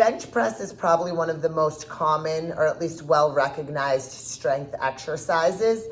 bench press is probably one of the most common, or at least well-recognized, strength exercises.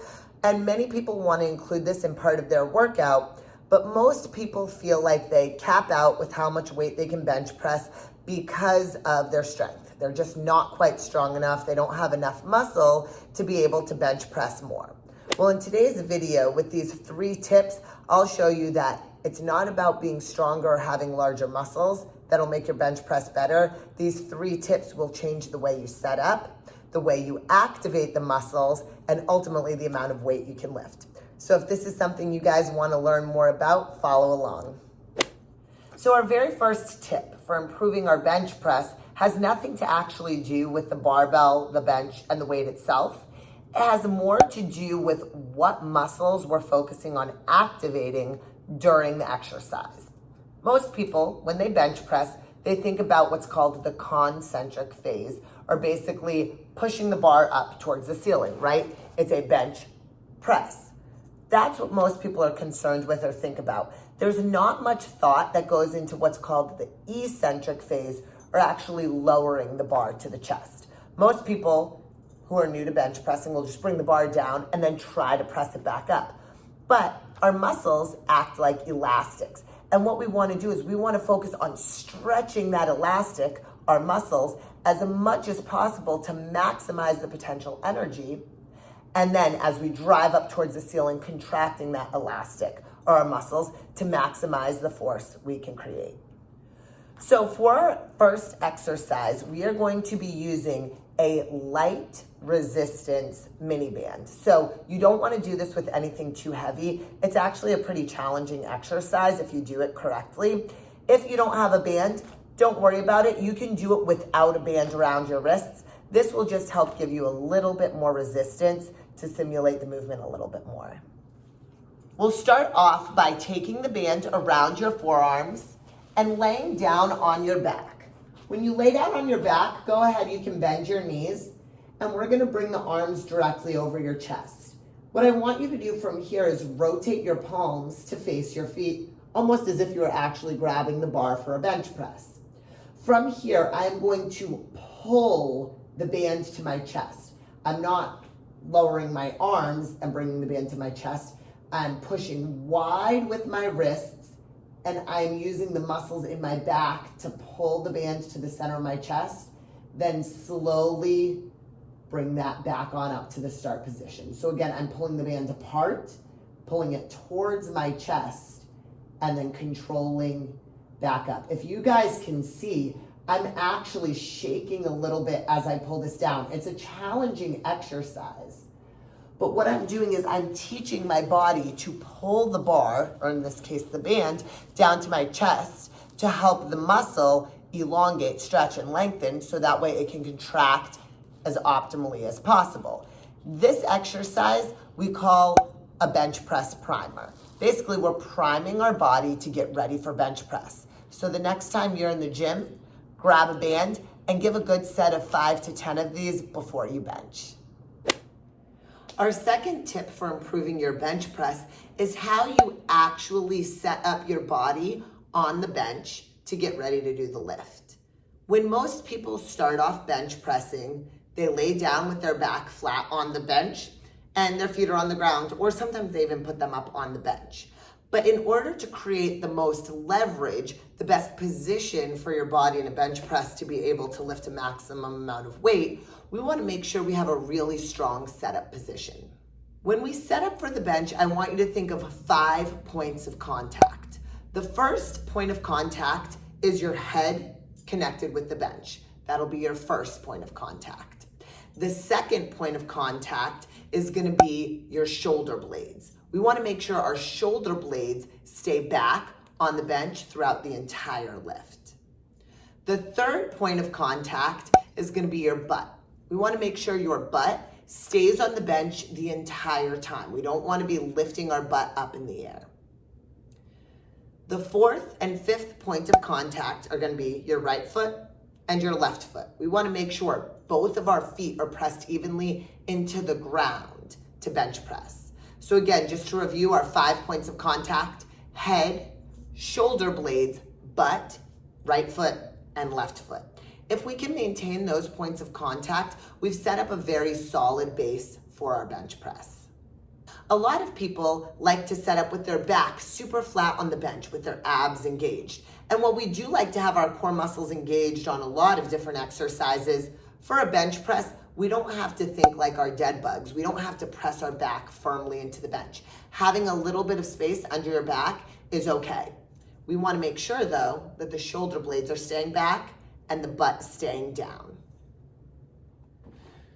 And many people want to include this in part of their workout, but most people feel like they cap out with how much weight they can bench press because of their strength. They're just not quite strong enough. They don't have enough muscle to be able to bench press more. Well, in today's video, with these 3 tips, I'll show you that it's not about being stronger or having larger muscles that'll make your bench press better. These 3 tips will change the way you set up, the way you activate the muscles, and ultimately the amount of weight you can lift. So if this is something you guys want to learn more about, follow along. So our very first tip for improving our bench press has nothing to actually do with the barbell, the bench, and the weight itself. It has more to do with what muscles we're focusing on activating during the exercise. Most people, when they bench press, they think about what's called the concentric phase, or basically pushing the bar up towards the ceiling, right? It's a bench press. That's what most people are concerned with or think about. There's not much thought that goes into what's called the eccentric phase, or actually lowering the bar to the chest. Most people who are new to bench pressing will just bring the bar down and then try to press it back up. But our muscles act like elastics. And what we want to do is we want to focus on stretching that elastic, our muscles, as much as possible to maximize the potential energy. And then as we drive up towards the ceiling, contracting that elastic or our muscles to maximize the force we can create. So for our first exercise, we are going to be using a light resistance mini band. So you don't want to do this with anything too heavy. It's actually a pretty challenging exercise if you do it correctly. If you don't have a band, don't worry about it. You can do it without a band around your wrists. This will just help give you a little bit more resistance to simulate the movement a little bit more. We'll start off by taking the band around your forearms and laying down on your back. When you lay down on your back, go ahead, you can bend your knees, and we're gonna bring the arms directly over your chest. What I want you to do from here is rotate your palms to face your feet, almost as if you were actually grabbing the bar for a bench press. From here, I'm going to pull the band to my chest. I'm not lowering my arms and bringing the band to my chest. I'm pushing wide with my wrists, and I'm using the muscles in my back to pull the band to the center of my chest, then slowly bring that back on up to the start position. So again, I'm pulling the band apart, pulling it towards my chest, and then controlling back up. If you guys can see, I'm actually shaking a little bit as I pull this down. It's a challenging exercise. But what I'm doing is I'm teaching my body to pull the bar, or in this case the band, down to my chest to help the muscle elongate, stretch, and lengthen so that way it can contract as optimally as possible. This exercise we call a bench press primer. Basically, we're priming our body to get ready for bench press. So the next time you're in the gym, grab a band and give a good set of 5 to 10 of these before you bench. Our second tip for improving your bench press is how you actually set up your body on the bench to get ready to do the lift. When most people start off bench pressing, they lay down with their back flat on the bench and their feet are on the ground, or sometimes they even put them up on the bench. But in order to create the most leverage, the best position for your body in a bench press to be able to lift a maximum amount of weight, we want to make sure we have a really strong setup position. When we set up for the bench, I want you to think of 5 points of contact. The first point of contact is your head connected with the bench. That'll be your first point of contact. The second point of contact is going to be your shoulder blades. We want to make sure our shoulder blades stay back on the bench throughout the entire lift. The third point of contact is going to be your butt. We want to make sure your butt stays on the bench the entire time. We don't want to be lifting our butt up in the air. The fourth and fifth point of contact are going to be your right foot and your left foot. We want to make sure both of our feet are pressed evenly into the ground to bench press. So again, just to review our 5 points of contact: head, shoulder blades, butt, right foot, and left foot. If we can maintain those points of contact, we've set up a very solid base for our bench press. A lot of people like to set up with their back super flat on the bench with their abs engaged. And while we do like to have our core muscles engaged on a lot of different exercises, for a bench press, we don't have to think like our dead bugs. We don't have to press our back firmly into the bench. Having a little bit of space under your back is okay. We want to make sure though that the shoulder blades are staying back and the butt staying down.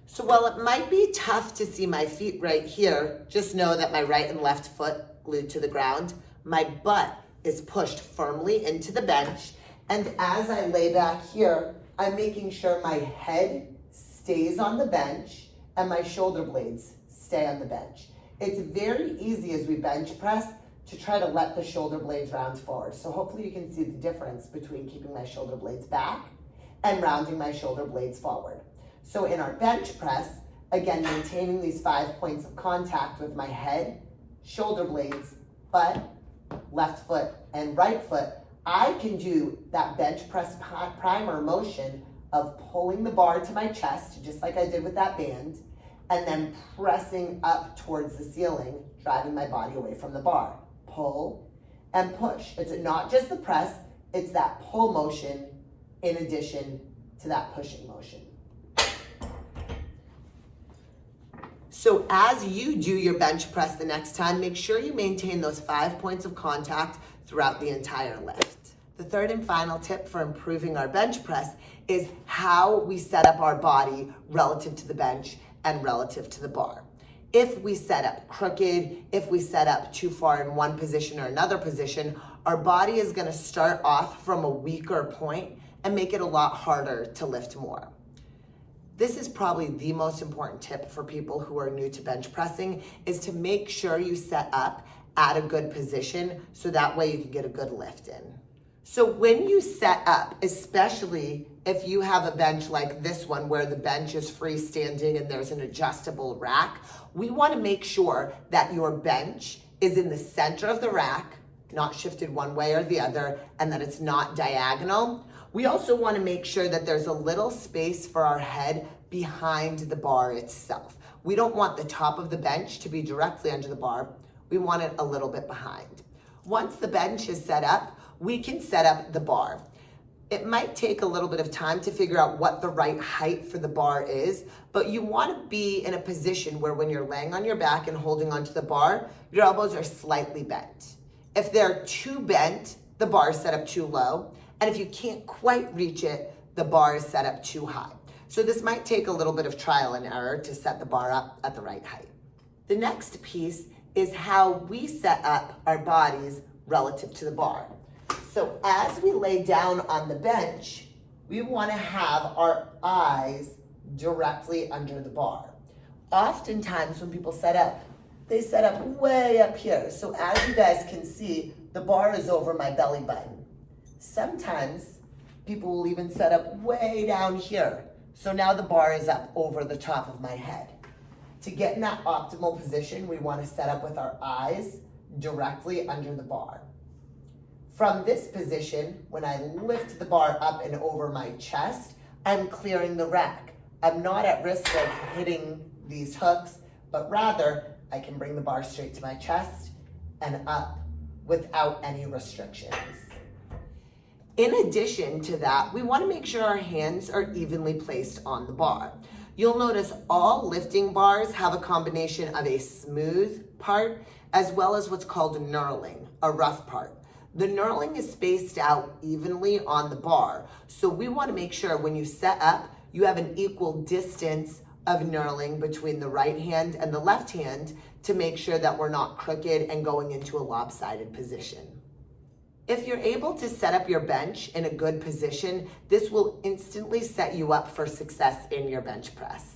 So while it might be tough to see my feet right here, just know that my right and left foot glued to the ground, my butt is pushed firmly into the bench. And as I lay back here, I'm making sure my head stays on the bench and my shoulder blades stay on the bench. It's very easy as we bench press to try to let the shoulder blades round forward. So hopefully you can see the difference between keeping my shoulder blades back and rounding my shoulder blades forward. So in our bench press, again, maintaining these 5 points of contact with my head, shoulder blades, butt, left foot, and right foot, I can do that bench press primer motion of pulling the bar to my chest, just like I did with that band, and then pressing up towards the ceiling, driving my body away from the bar. Pull and push. It's not just the press, it's that pull motion in addition to that pushing motion. So as you do your bench press the next time, make sure you maintain those 5 points of contact throughout the entire lift. The third and final tip for improving our bench press is how we set up our body relative to the bench and relative to the bar. If we set up crooked, if we set up too far in one position or another position, our body is going to start off from a weaker point and make it a lot harder to lift more. This is probably the most important tip for people who are new to bench pressing, is to make sure you set up at a good position so that way you can get a good lift in. So when you set up, especially if you have a bench like this one where the bench is freestanding and there's an adjustable rack, we want to make sure that your bench is in the center of the rack, not shifted one way or the other, and that it's not diagonal. We also want to make sure that there's a little space for our head behind the bar itself. We don't want the top of the bench to be directly under the bar. We want it a little bit behind. Once the bench is set up, we can set up the bar. It might take a little bit of time to figure out what the right height for the bar is, but you want to be in a position where when you're laying on your back and holding onto the bar, your elbows are slightly bent. If they're too bent, the bar is set up too low. And if you can't quite reach it, the bar is set up too high. So this might take a little bit of trial and error to set the bar up at the right height. The next piece is how we set up our bodies relative to the bar. So as we lay down on the bench, we want to have our eyes directly under the bar. Oftentimes when people set up, they set up way up here. So as you guys can see, the bar is over my belly button. Sometimes people will even set up way down here. So now the bar is up over the top of my head. To get in that optimal position, we want to set up with our eyes directly under the bar. From this position, when I lift the bar up and over my chest, I'm clearing the rack. I'm not at risk of hitting these hooks, but rather I can bring the bar straight to my chest and up without any restrictions. In addition to that, we want to make sure our hands are evenly placed on the bar. You'll notice all lifting bars have a combination of a smooth part as well as what's called a knurling, a rough part. The knurling is spaced out evenly on the bar, so we want to make sure when you set up, you have an equal distance of knurling between the right hand and the left hand to make sure that we're not crooked and going into a lopsided position. If you're able to set up your bench in a good position, this will instantly set you up for success in your bench press.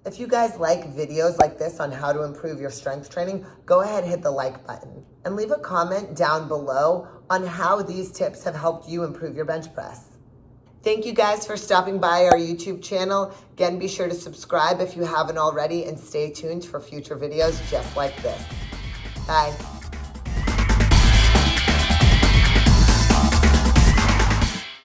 If you guys like videos like this on how to improve your strength training, go ahead and hit the like button and leave a comment down below on how these tips have helped you improve your bench press. Thank you guys for stopping by our YouTube channel. Again, be sure to subscribe if you haven't already and stay tuned for future videos just like this. Bye.